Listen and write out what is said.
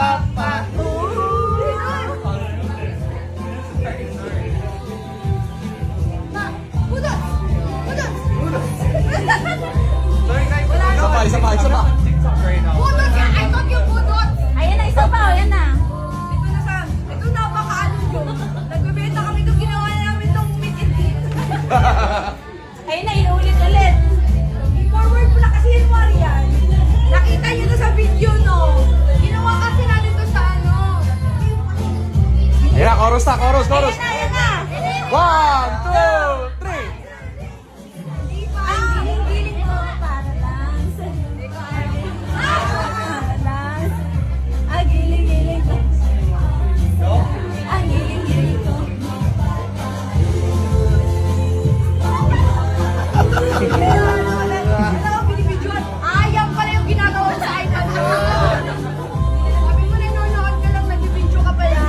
papa. Isa pa. Budot yan! I thought yung budot! Ayan na, isa pa. Ayan na. Ito na baka ano yun. Nagbibenta kami itong ginawa namin itong meet and greet. Ayan na, inuulit ulit. Forward mo na kasi yung Marian. Nakita nyo na sa video, no? Ginawa kasi natin to sa ano. Ayan na, chorus. Ayan na. 1, 2, 3. Ang giling-giling mo para lang sa... Para lang sa... Ang giling-giling ko. Ang giling-giling ko. Ano ang binibidyoan? Yan pala yung ginagawa mo sa iPad mo. Sabi mo nanonood ka lang, nagbibidyo ka pala.